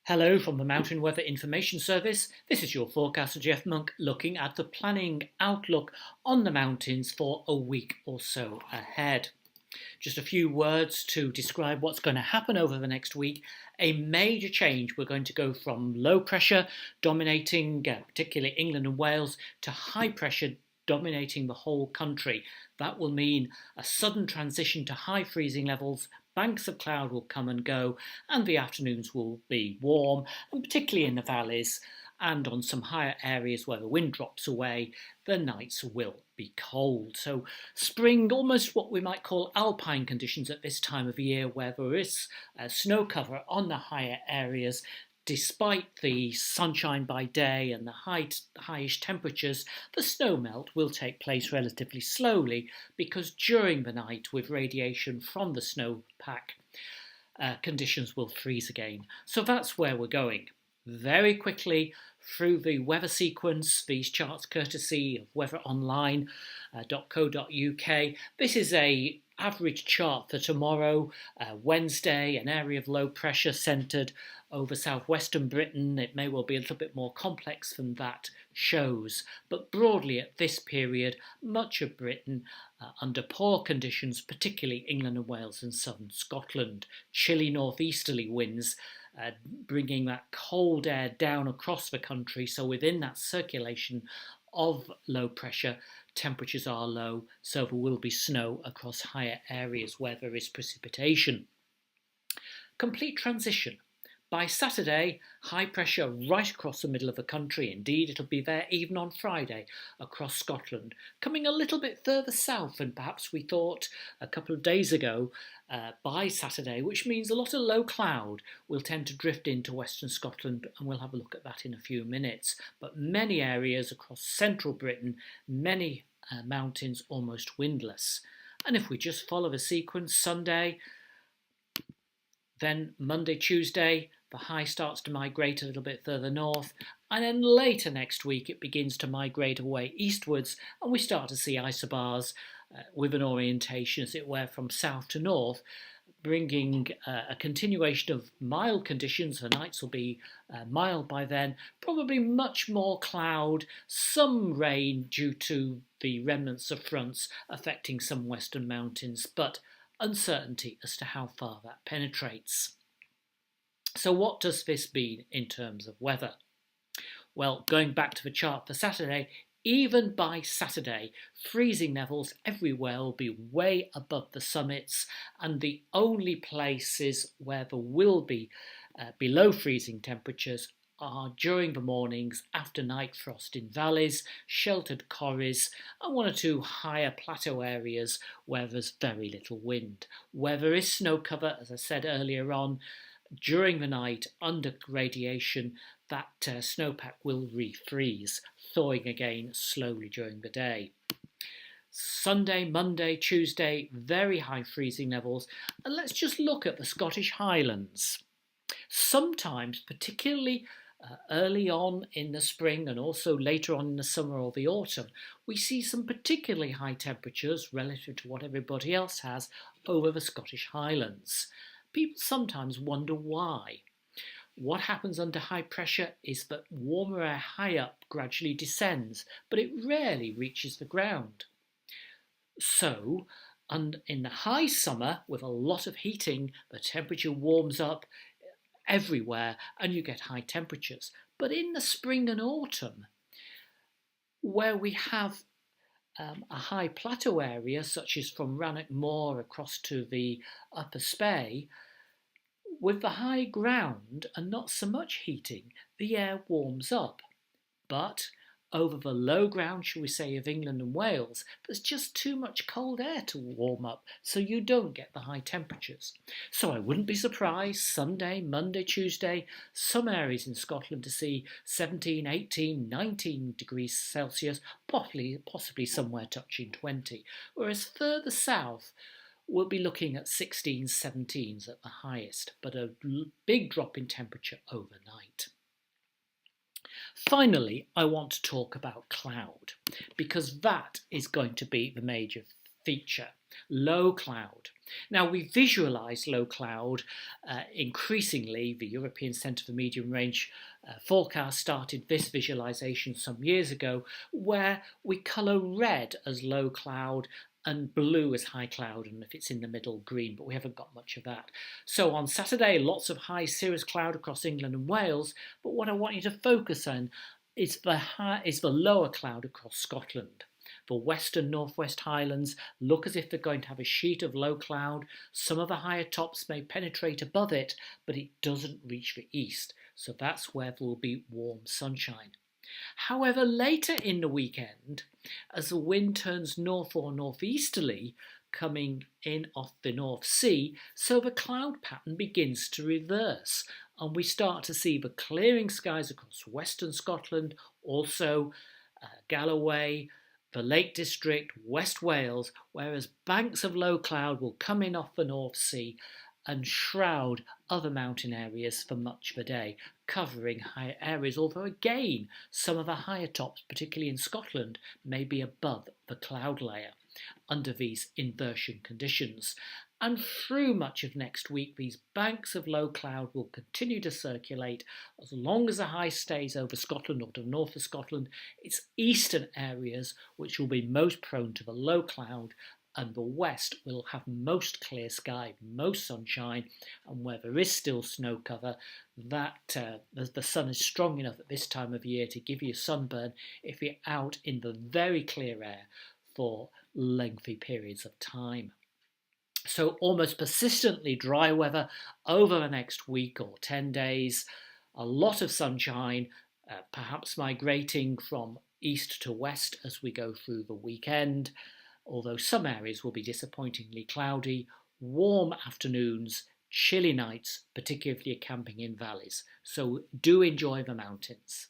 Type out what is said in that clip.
Hello from the Mountain Weather Information Service. This is your forecaster Jeff Monk looking at the planning outlook on the mountains for a week or so ahead. Just a few words to describe what's going to happen over the next week. A major change. We're going to go from low pressure dominating particularly England and Wales to high pressure dominating the whole country. That will mean a sudden transition to high freezing levels. Banks of cloud will come and go, and the afternoons will be warm, and particularly in the valleys and on some higher areas where the wind drops away, the nights will be cold. So spring, almost what we might call alpine conditions at this time of year, where there is snow cover on the higher areas. Despite the sunshine by day and the highish temperatures, the snow melt will take place relatively slowly because during the night, with radiation from the snowpack, conditions will freeze again. So that's where we're going. Very quickly through the weather sequence, these charts courtesy of weatheronline.co.uk. This is a average chart for tomorrow, Wednesday, an area of low pressure centred over southwestern Britain. It may well be a little bit more complex than that shows, but broadly at this period, much of Britain under poor conditions, particularly England and Wales and southern Scotland. Chilly northeasterly winds bringing that cold air down across the country, so within that circulation of low pressure, temperatures are low, so there will be snow across higher areas where there is precipitation. Complete transition. By Saturday, high pressure right across the middle of the country. Indeed, it'll be there even on Friday across Scotland, coming a little bit further south than perhaps we thought a couple of days ago by Saturday, which means a lot of low cloud will tend to drift into western Scotland, and we'll have a look at that in a few minutes. But many areas across central Britain, many mountains almost windless. And if we just follow the sequence, Sunday, then Monday, Tuesday, the high starts to migrate a little bit further north, and then later next week it begins to migrate away eastwards, and we start to see isobars with an orientation, as it were, from south to north, bringing a continuation of mild conditions. The nights will be mild by then, probably much more cloud, some rain due to the remnants of fronts affecting some western mountains, but uncertainty as to how far that penetrates. So what does this mean in terms of weather? Well, going back to the chart for Saturday, even by Saturday, freezing levels everywhere will be way above the summits, and the only places where there will be below freezing temperatures are during the mornings after night frost in valleys, sheltered corries, and one or two higher plateau areas where there's very little wind. Where there is snow cover, as I said earlier on, during the night under radiation, that snowpack will refreeze, thawing again slowly during the day. Sunday, Monday, Tuesday, very high freezing levels. And let's just look at the Scottish Highlands. Sometimes, particularly early on in the spring and also later on in the summer or the autumn, we see some particularly high temperatures relative to what everybody else has over the Scottish Highlands. People sometimes wonder why. What happens under high pressure is that warmer air high up gradually descends, but it rarely reaches the ground. So, in the high summer, with a lot of heating, the temperature warms up everywhere and you get high temperatures. But in the spring and autumn, where we have a high plateau area, such as from Rannoch Moor across to the Upper Spey, with the high ground and not so much heating, the air warms up. But over the low ground, shall we say, of England and Wales, there's just too much cold air to warm up, so you don't get the high temperatures. So I wouldn't be surprised Sunday, Monday, Tuesday, some areas in Scotland to see 17, 18, 19 degrees Celsius, possibly somewhere touching 20. Whereas further south, we'll be looking at 16s, 17s at the highest, but a big drop in temperature overnight. Finally, I want to talk about cloud, because that is going to be the major feature, low cloud. Now, we visualise low cloud increasingly. The European Centre for Medium Range Forecast started this visualisation some years ago, where we colour red as low cloud and blue as high cloud, and if it's in the middle, green, but we haven't got much of that. So on Saturday, lots of high cirrus cloud across England and Wales, but what I want you to focus on is the lower cloud across Scotland. The western northwest highlands look as if they're going to have a sheet of low cloud. Some of the higher tops may penetrate above it, but it doesn't reach the east. So that's where there will be warm sunshine. However, later in the weekend, as the wind turns north or northeasterly, coming in off the North Sea, so the cloud pattern begins to reverse, and we start to see the clearing skies across western Scotland, also Galloway, the Lake District, West Wales, whereas banks of low cloud will come in off the North Sea and shroud other mountain areas for much of the day, covering higher areas, although again, some of the higher tops, particularly in Scotland, may be above the cloud layer under these inversion conditions. And through much of next week, these banks of low cloud will continue to circulate as long as the high stays over Scotland or to the north of Scotland. It's eastern areas which will be most prone to the low cloud, and the west will have most clear sky, most sunshine, and where there is still snow cover, that the sun is strong enough at this time of year to give you sunburn if you're out in the very clear air for lengthy periods of time. So almost persistently dry weather over the next week or 10 days, a lot of sunshine, perhaps migrating from east to west as we go through the weekend, although some areas will be disappointingly cloudy, warm afternoons, chilly nights, particularly if you're camping in valleys. So do enjoy the mountains.